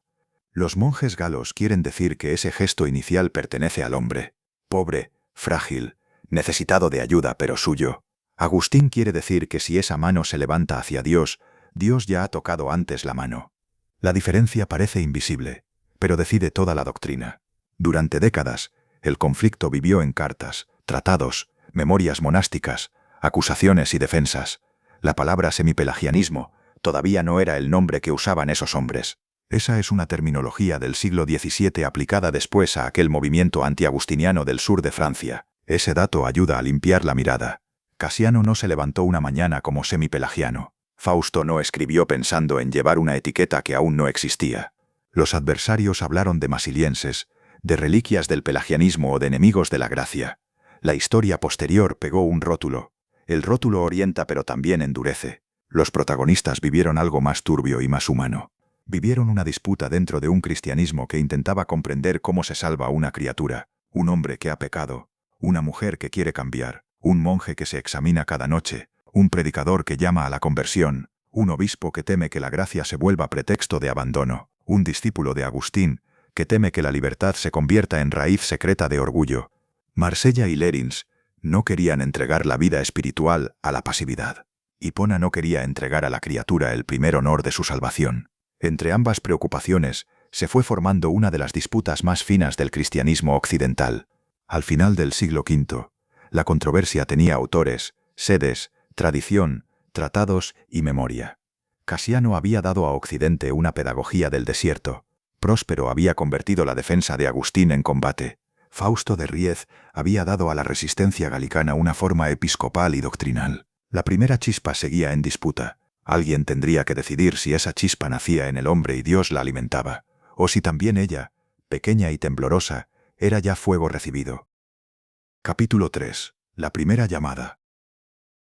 Los monjes galos quieren decir que ese gesto inicial pertenece al hombre, pobre, frágil, necesitado de ayuda pero suyo. Agustín quiere decir que si esa mano se levanta hacia Dios, Dios ya ha tocado antes la mano. La diferencia parece invisible, pero decide toda la doctrina. Durante décadas, el conflicto vivió en cartas, tratados, memorias monásticas, acusaciones y defensas. La palabra semipelagianismo todavía no era el nombre que usaban esos hombres. Esa es una terminología del siglo XVII aplicada después a aquel movimiento antiagustiniano del sur de Francia. Ese dato ayuda a limpiar la mirada. Casiano no se levantó una mañana como semipelagiano. Fausto no escribió pensando en llevar una etiqueta que aún no existía. Los adversarios hablaron de masilienses, de reliquias del pelagianismo o de enemigos de la gracia. La historia posterior pegó un rótulo. El rótulo orienta pero también endurece. Los protagonistas vivieron algo más turbio y más humano. Vivieron una disputa dentro de un cristianismo que intentaba comprender cómo se salva una criatura, un hombre que ha pecado, una mujer que quiere cambiar, un monje que se examina cada noche, un predicador que llama a la conversión, un obispo que teme que la gracia se vuelva pretexto de abandono, un discípulo de Agustín que teme que la libertad se convierta en raíz secreta de orgullo. Marsella y Lérins no querían entregar la vida espiritual a la pasividad. Hipona no quería entregar a la criatura el primer honor de su salvación. Entre ambas preocupaciones se fue formando una de las disputas más finas del cristianismo occidental. Al final del siglo V, la controversia tenía autores, sedes, tradición, tratados y memoria. Casiano había dado a Occidente una pedagogía del desierto. Próspero había convertido la defensa de Agustín en combate. Fausto de Riez había dado a la resistencia galicana una forma episcopal y doctrinal. La primera chispa seguía en disputa. Alguien tendría que decidir si esa chispa nacía en el hombre y Dios la alimentaba, o si también ella, pequeña y temblorosa, era ya fuego recibido. Capítulo 3. La primera llamada.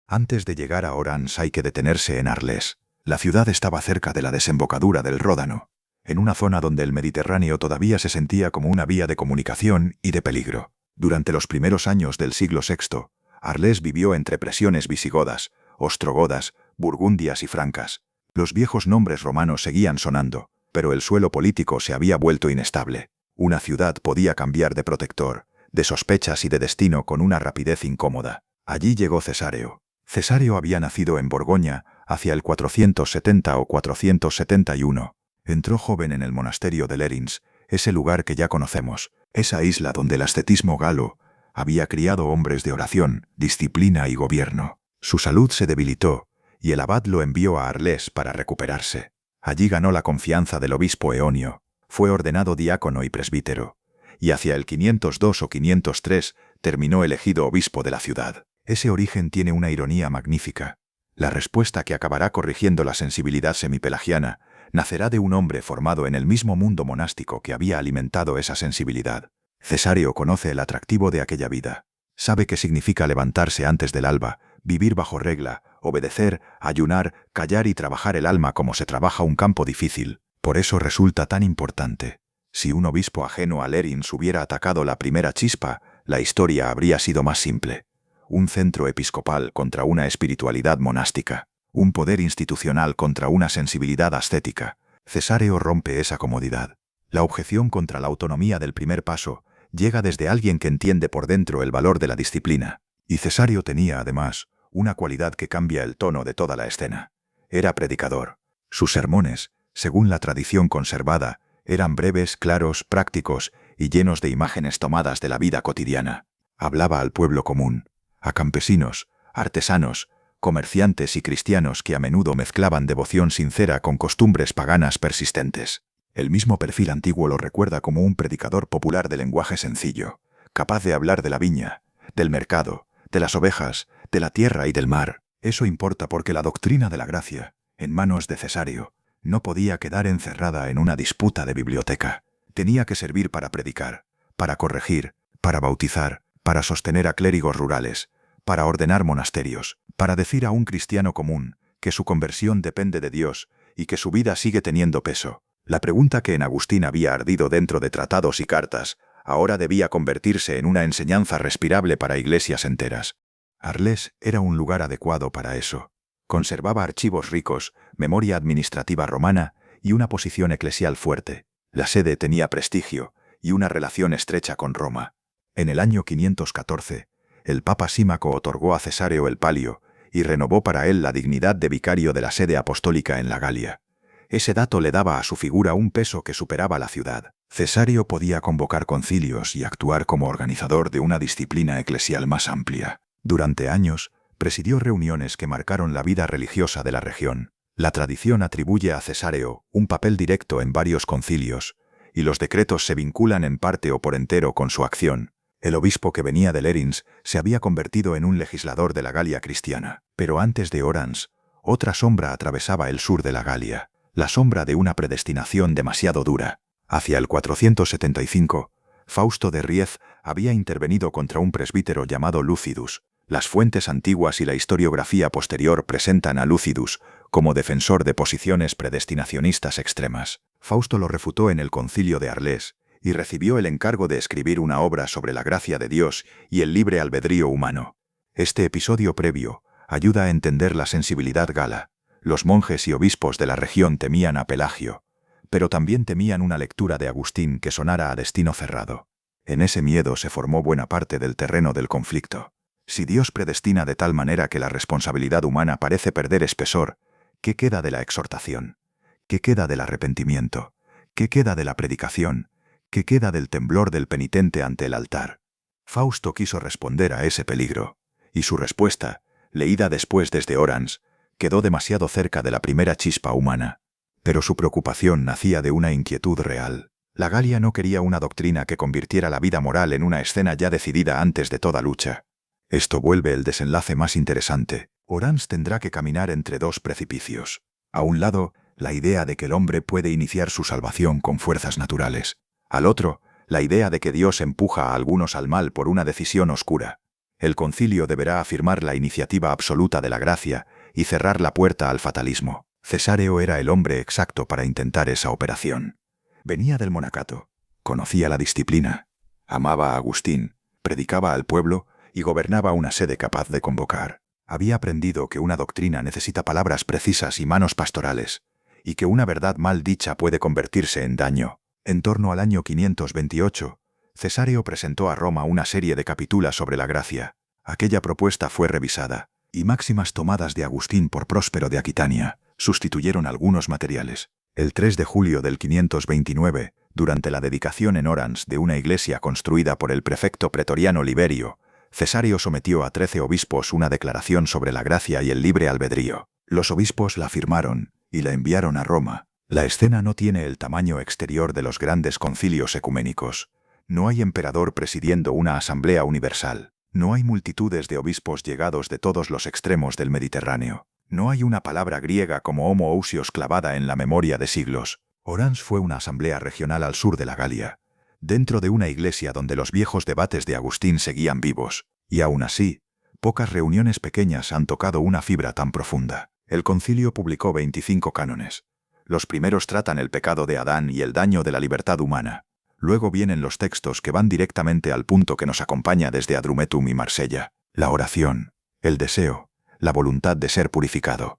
Antes de llegar a Orange hay que detenerse en Arles. La ciudad estaba cerca de la desembocadura del Ródano, en una zona donde el Mediterráneo todavía se sentía como una vía de comunicación y de peligro. Durante los primeros años del siglo VI, Arles vivió entre presiones visigodas, ostrogodas, burgundias y francas. Los viejos nombres romanos seguían sonando, pero el suelo político se había vuelto inestable. Una ciudad podía cambiar de protector, de sospechas y de destino con una rapidez incómoda. Allí llegó Cesáreo. Cesáreo había nacido en Borgoña hacia el 470 o 471. Entró joven en el monasterio de Lérins, ese lugar que ya conocemos, esa isla donde el ascetismo galo había criado hombres de oración, disciplina y gobierno. Su salud se debilitó, y el abad lo envió a Arles para recuperarse. Allí ganó la confianza del obispo Eonio, fue ordenado diácono y presbítero, y hacia el 502 o 503 terminó elegido obispo de la ciudad. Ese origen tiene una ironía magnífica. La respuesta que acabará corrigiendo la sensibilidad semipelagiana nacerá de un hombre formado en el mismo mundo monástico que había alimentado esa sensibilidad. Cesáreo conoce el atractivo de aquella vida. Sabe qué significa levantarse antes del alba, vivir bajo regla, obedecer, ayunar, callar y trabajar el alma como se trabaja un campo difícil. Por eso resulta tan importante. Si un obispo ajeno a Lérins hubiera atacado la primera chispa, la historia habría sido más simple. Un centro episcopal contra una espiritualidad monástica. Un poder institucional contra una sensibilidad ascética. Cesáreo rompe esa comodidad. La objeción contra la autonomía del primer paso llega desde alguien que entiende por dentro el valor de la disciplina. Y Cesáreo tenía, además, una cualidad que cambia el tono de toda la escena. Era predicador. Sus sermones, según la tradición conservada, eran breves, claros, prácticos y llenos de imágenes tomadas de la vida cotidiana. Hablaba al pueblo común, a campesinos, artesanos, comerciantes y cristianos que a menudo mezclaban devoción sincera con costumbres paganas persistentes. El mismo perfil antiguo lo recuerda como un predicador popular de lenguaje sencillo, capaz de hablar de la viña, del mercado, de las ovejas, de la tierra y del mar. Eso importa porque la doctrina de la gracia, en manos de Cesáreo, no podía quedar encerrada en una disputa de biblioteca. Tenía que servir para predicar, para corregir, para bautizar, para sostener a clérigos rurales, para ordenar monasterios, para decir a un cristiano común que su conversión depende de Dios y que su vida sigue teniendo peso. La pregunta que en Agustín había ardido dentro de tratados y cartas, ahora debía convertirse en una enseñanza respirable para iglesias enteras. Arles era un lugar adecuado para eso. Conservaba archivos ricos, memoria administrativa romana y una posición eclesial fuerte. La sede tenía prestigio y una relación estrecha con Roma. En el año 514, El Papa Símaco otorgó a Cesáreo el palio y renovó para él la dignidad de vicario de la sede apostólica en la Galia. Ese dato le daba a su figura un peso que superaba la ciudad. Cesáreo podía convocar concilios y actuar como organizador de una disciplina eclesial más amplia. Durante años, presidió reuniones que marcaron la vida religiosa de la región. La tradición atribuye a Cesáreo un papel directo en varios concilios, y los decretos se vinculan en parte o por entero con su acción. El obispo que venía de Lerins se había convertido en un legislador de la Galia cristiana. Pero antes de Orans, otra sombra atravesaba el sur de la Galia, la sombra de una predestinación demasiado dura. Hacia el 475, Fausto de Riez había intervenido contra un presbítero llamado Lucidus. Las fuentes antiguas y la historiografía posterior presentan a Lucidus como defensor de posiciones predestinacionistas extremas. Fausto lo refutó en el concilio de Arles y recibió el encargo de escribir una obra sobre la gracia de Dios y el libre albedrío humano. Este episodio previo ayuda a entender la sensibilidad gala. Los monjes y obispos de la región temían a Pelagio, pero también temían una lectura de Agustín que sonara a destino cerrado. En ese miedo se formó buena parte del terreno del conflicto. Si Dios predestina de tal manera que la responsabilidad humana parece perder espesor, ¿qué queda de la exhortación? ¿Qué queda del arrepentimiento? ¿Qué queda de la predicación? ¿Qué queda del temblor del penitente ante el altar? Fausto quiso responder a ese peligro, y su respuesta, leída después desde Orans, quedó demasiado cerca de la primera chispa humana. Pero su preocupación nacía de una inquietud real. La Galia no quería una doctrina que convirtiera la vida moral en una escena ya decidida antes de toda lucha. Esto vuelve el desenlace más interesante. Orans tendrá que caminar entre dos precipicios. A un lado, la idea de que el hombre puede iniciar su salvación con fuerzas naturales. Al otro, la idea de que Dios empuja a algunos al mal por una decisión oscura. El concilio deberá afirmar la iniciativa absoluta de la gracia y cerrar la puerta al fatalismo. Cesáreo era el hombre exacto para intentar esa operación. Venía del monacato, conocía la disciplina, amaba a Agustín, predicaba al pueblo y gobernaba una sede capaz de convocar. Había aprendido que una doctrina necesita palabras precisas y manos pastorales, y que una verdad mal dicha puede convertirse en daño. En torno al año 528, Cesáreo presentó a Roma una serie de capitulas sobre la gracia. Aquella propuesta fue revisada, y máximas tomadas de Agustín por Próspero de Aquitania sustituyeron algunos materiales. El 3 de julio del 529, durante la dedicación en Orans de una iglesia construida por el prefecto pretoriano Liberio, Cesáreo sometió a 13 obispos una declaración sobre la gracia y el libre albedrío. Los obispos la firmaron y la enviaron a Roma. La escena no tiene el tamaño exterior de los grandes concilios ecuménicos. No hay emperador presidiendo una asamblea universal. No hay multitudes de obispos llegados de todos los extremos del Mediterráneo. No hay una palabra griega como homoousios clavada en la memoria de siglos. Orans fue una asamblea regional al sur de la Galia, dentro de una iglesia donde los viejos debates de Agustín seguían vivos. Y aún así, pocas reuniones pequeñas han tocado una fibra tan profunda. El concilio publicó 25 cánones. Los primeros tratan el pecado de Adán y el daño de la libertad humana. Luego vienen los textos que van directamente al punto que nos acompaña desde Adrumetum y Marsella: la oración, el deseo, la voluntad de ser purificado,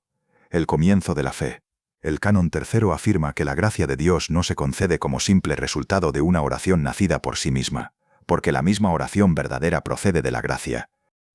el comienzo de la fe. El canon tercero afirma que la gracia de Dios no se concede como simple resultado de una oración nacida por sí misma, porque la misma oración verdadera procede de la gracia.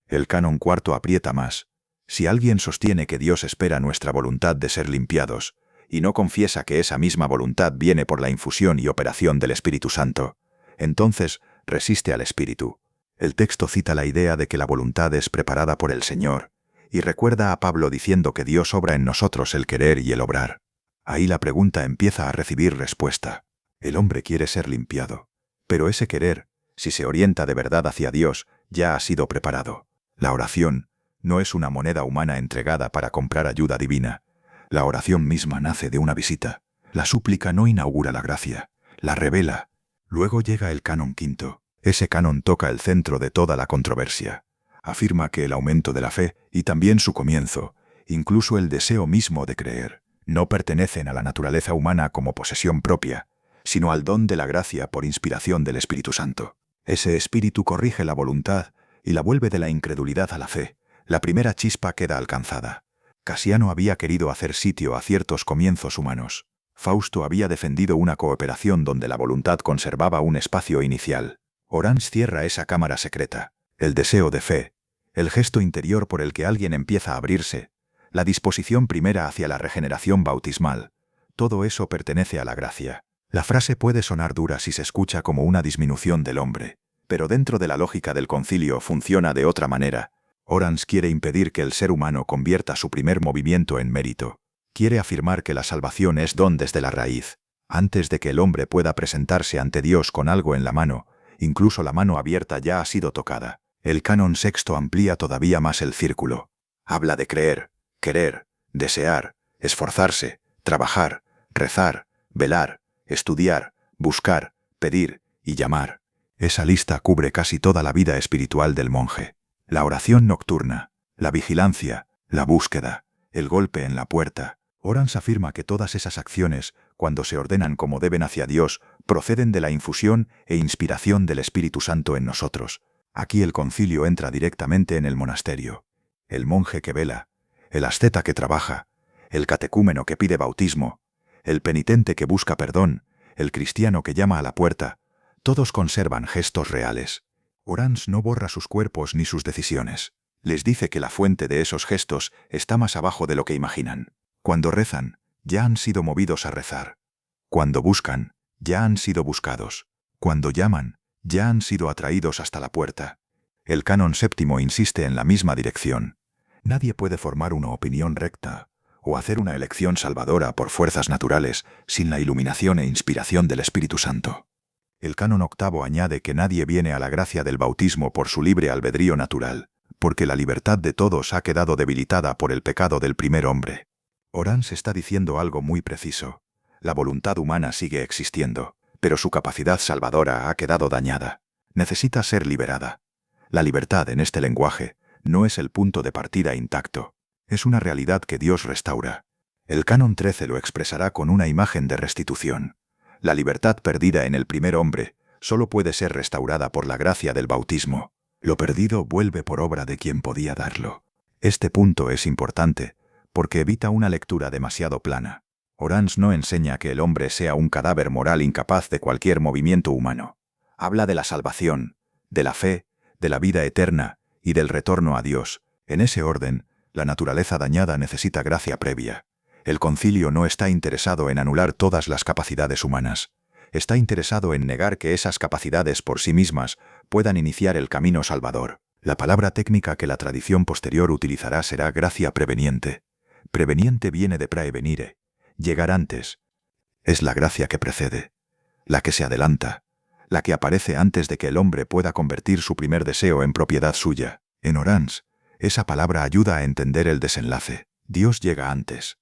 El canon cuarto aprieta más: si alguien sostiene que Dios espera nuestra voluntad de ser limpiados, y no confiesa que esa misma voluntad viene por la infusión y operación del Espíritu Santo, entonces resiste al Espíritu. El texto cita la idea de que la voluntad es preparada por el Señor, y recuerda a Pablo diciendo que Dios obra en nosotros el querer y el obrar. Ahí la pregunta empieza a recibir respuesta. El hombre quiere ser limpiado, pero ese querer, si se orienta de verdad hacia Dios, ya ha sido preparado. La oración no es una moneda humana entregada para comprar ayuda divina. La oración misma nace de una visita. La súplica no inaugura la gracia, la revela. Luego llega el canon quinto. Ese canon toca el centro de toda la controversia. Afirma que el aumento de la fe, y también su comienzo, incluso el deseo mismo de creer, no pertenecen a la naturaleza humana como posesión propia, sino al don de la gracia por inspiración del Espíritu Santo. Ese Espíritu corrige la voluntad y la vuelve de la incredulidad a la fe. La primera chispa queda alcanzada. Casiano había querido hacer sitio a ciertos comienzos humanos. Fausto había defendido una cooperación donde la voluntad conservaba un espacio inicial. Orans cierra esa cámara secreta. el deseo de fe, el gesto interior por el que alguien empieza a abrirse, la disposición primera hacia la regeneración bautismal, todo eso pertenece a la gracia. La frase puede sonar dura si se escucha como una disminución del hombre, pero dentro de la lógica del concilio funciona de otra manera. Orans quiere impedir que el ser humano convierta su primer movimiento en mérito. Quiere afirmar que la salvación es don desde la raíz. Antes de que el hombre pueda presentarse ante Dios con algo en la mano, incluso la mano abierta ya ha sido tocada. El canon sexto amplía todavía más el círculo. Habla de creer, querer, desear, esforzarse, trabajar, rezar, velar, estudiar, buscar, pedir y llamar. Esa lista cubre casi toda la vida espiritual del monje. La oración nocturna, la vigilancia, la búsqueda, el golpe en la puerta. Orans afirma que todas esas acciones, cuando se ordenan como deben hacia Dios, proceden de la infusión e inspiración del Espíritu Santo en nosotros. Aquí el concilio entra directamente en el monasterio. El monje que vela, el asceta que trabaja, el catecúmeno que pide bautismo, el penitente que busca perdón, el cristiano que llama a la puerta, todos conservan gestos reales. Orans no borra sus cuerpos ni sus decisiones. Les dice que la fuente de esos gestos está más abajo de lo que imaginan. Cuando rezan, ya han sido movidos a rezar. Cuando buscan, ya han sido buscados. Cuando llaman, ya han sido atraídos hasta la puerta. El canon séptimo insiste en la misma dirección. Nadie puede formar una opinión recta o hacer una elección salvadora por fuerzas naturales sin la iluminación e inspiración del Espíritu Santo. El canon octavo añade que nadie viene a la gracia del bautismo por su libre albedrío natural, porque la libertad de todos ha quedado debilitada por el pecado del primer hombre. Orans está diciendo algo muy preciso. La voluntad humana sigue existiendo, pero su capacidad salvadora ha quedado dañada. Necesita ser liberada. La libertad en este lenguaje no es el punto de partida intacto. Es una realidad que Dios restaura. El canon 13 lo expresará con una imagen de restitución. La libertad perdida en el primer hombre solo puede ser restaurada por la gracia del bautismo. Lo perdido vuelve por obra de quien podía darlo. Este punto es importante, porque evita una lectura demasiado plana. Orans no enseña que el hombre sea un cadáver moral incapaz de cualquier movimiento humano. Habla de la salvación, de la fe, de la vida eterna y del retorno a Dios. En ese orden, la naturaleza dañada necesita gracia previa. El concilio no está interesado en anular todas las capacidades humanas. Está interesado en negar que esas capacidades por sí mismas puedan iniciar el camino salvador. La palabra técnica que la tradición posterior utilizará será gracia preveniente. Preveniente viene de praevenire, llegar antes. Es la gracia que precede, la que se adelanta, la que aparece antes de que el hombre pueda convertir su primer deseo en propiedad suya. En Orans, esa palabra ayuda a entender el desenlace. Dios llega antes.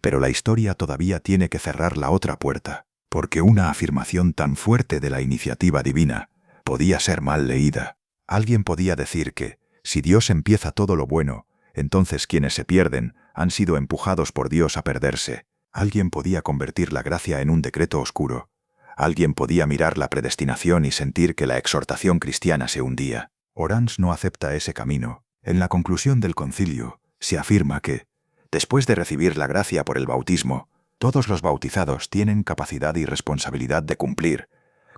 Pero la historia todavía tiene que cerrar la otra puerta, porque una afirmación tan fuerte de la iniciativa divina podía ser mal leída. Alguien podía decir que, si Dios empieza todo lo bueno, entonces quienes se pierden han sido empujados por Dios a perderse. Alguien podía convertir la gracia en un decreto oscuro. Alguien podía mirar la predestinación y sentir que la exhortación cristiana se hundía. Orans no acepta ese camino. En la conclusión del concilio, se afirma que, después de recibir la gracia por el bautismo, todos los bautizados tienen capacidad y responsabilidad de cumplir,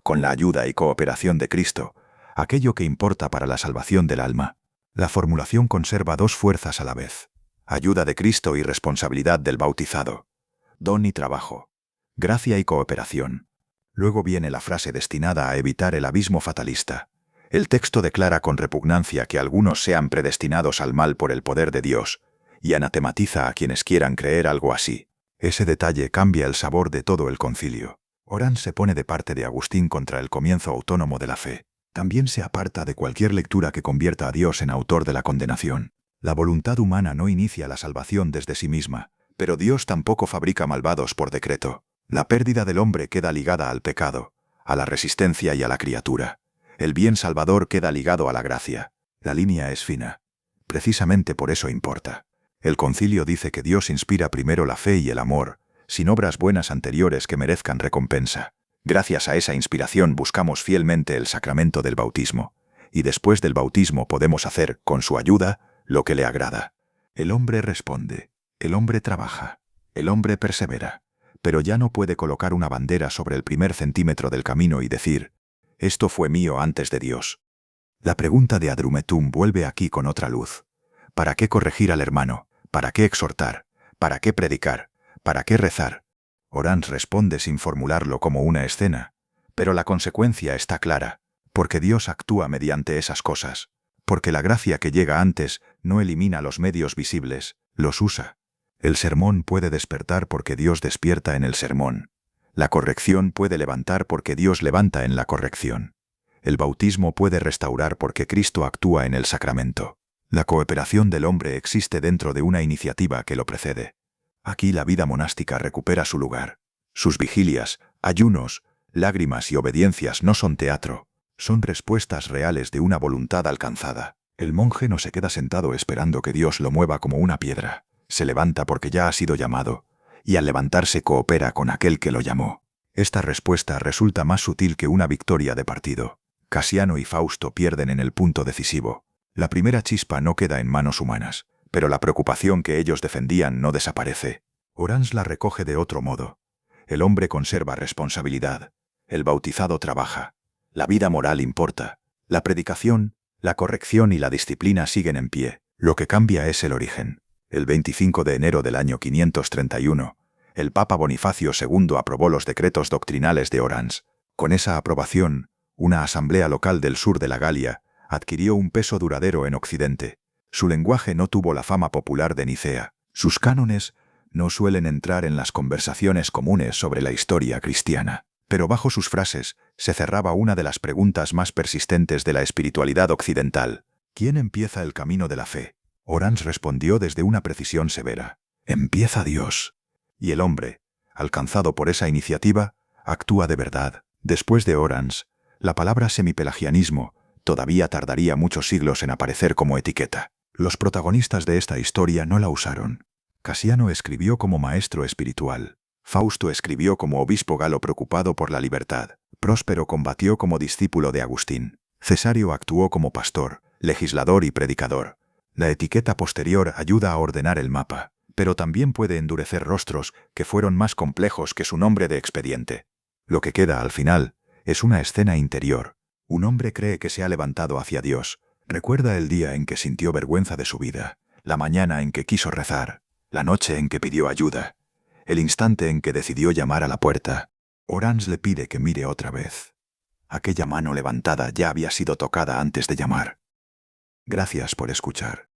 con la ayuda y cooperación de Cristo, aquello que importa para la salvación del alma. La formulación conserva dos fuerzas a la vez: ayuda de Cristo y responsabilidad del bautizado, don y trabajo, gracia y cooperación. Luego viene la frase destinada a evitar el abismo fatalista. El texto declara con repugnancia que algunos sean predestinados al mal por el poder de Dios, y anatematiza a quienes quieran creer algo así. Ese detalle cambia el sabor de todo el concilio. Orans se pone de parte de Agustín contra el comienzo autónomo de la fe. También se aparta de cualquier lectura que convierta a Dios en autor de la condenación. La voluntad humana no inicia la salvación desde sí misma, pero Dios tampoco fabrica malvados por decreto. La pérdida del hombre queda ligada al pecado, a la resistencia y a la criatura. El bien salvador queda ligado a la gracia. La línea es fina. Precisamente por eso importa. El concilio dice que Dios inspira primero la fe y el amor, sin obras buenas anteriores que merezcan recompensa. Gracias a esa inspiración buscamos fielmente el sacramento del bautismo, y después del bautismo podemos hacer, con su ayuda, lo que le agrada. El hombre responde, el hombre trabaja, el hombre persevera, pero ya no puede colocar una bandera sobre el primer centímetro del camino y decir: esto fue mío antes de Dios. La pregunta de Adrumetum vuelve aquí con otra luz. ¿Para qué corregir al hermano? ¿Para qué exhortar? ¿Para qué predicar? ¿Para qué rezar? Orans responde sin formularlo como una escena. Pero la consecuencia está clara, porque Dios actúa mediante esas cosas, porque la gracia que llega antes no elimina los medios visibles, los usa. El sermón puede despertar porque Dios despierta en el sermón. La corrección puede levantar porque Dios levanta en la corrección. El bautismo puede restaurar porque Cristo actúa en el sacramento. La cooperación del hombre existe dentro de una iniciativa que lo precede. Aquí la vida monástica recupera su lugar. Sus vigilias, ayunos, lágrimas y obediencias no son teatro, son respuestas reales de una voluntad alcanzada. El monje no se queda sentado esperando que Dios lo mueva como una piedra. Se levanta porque ya ha sido llamado, y al levantarse coopera con aquel que lo llamó. Esta respuesta resulta más sutil que una victoria de partido. Casiano y Fausto pierden en el punto decisivo. La primera chispa no queda en manos humanas, pero la preocupación que ellos defendían no desaparece. Orans la recoge de otro modo. El hombre conserva responsabilidad. El bautizado trabaja. La vida moral importa. La predicación, la corrección y la disciplina siguen en pie. Lo que cambia es el origen. El 25 de enero del año 531, el Papa Bonifacio II aprobó los decretos doctrinales de Orans. Con esa aprobación, una asamblea local del sur de la Galia adquirió un peso duradero en Occidente. Su lenguaje no tuvo la fama popular de Nicea. Sus cánones no suelen entrar en las conversaciones comunes sobre la historia cristiana. Pero bajo sus frases se cerraba una de las preguntas más persistentes de la espiritualidad occidental. ¿Quién empieza el camino de la fe? Orans respondió desde una precisión severa. Empieza Dios. Y el hombre, alcanzado por esa iniciativa, actúa de verdad. Después de Orans, la palabra semipelagianismo todavía tardaría muchos siglos en aparecer como etiqueta. Los protagonistas de esta historia no la usaron. Casiano escribió como maestro espiritual. Fausto escribió como obispo galo preocupado por la libertad. Próspero combatió como discípulo de Agustín. Cesario actuó como pastor, legislador y predicador. La etiqueta posterior ayuda a ordenar el mapa, pero también puede endurecer rostros que fueron más complejos que su nombre de expediente. Lo que queda al final es una escena interior. Un hombre cree que se ha levantado hacia Dios. Recuerda el día en que sintió vergüenza de su vida, la mañana en que quiso rezar, la noche en que pidió ayuda, el instante en que decidió llamar a la puerta. Orans le pide que mire otra vez. Aquella mano levantada ya había sido tocada antes de llamar. Gracias por escuchar.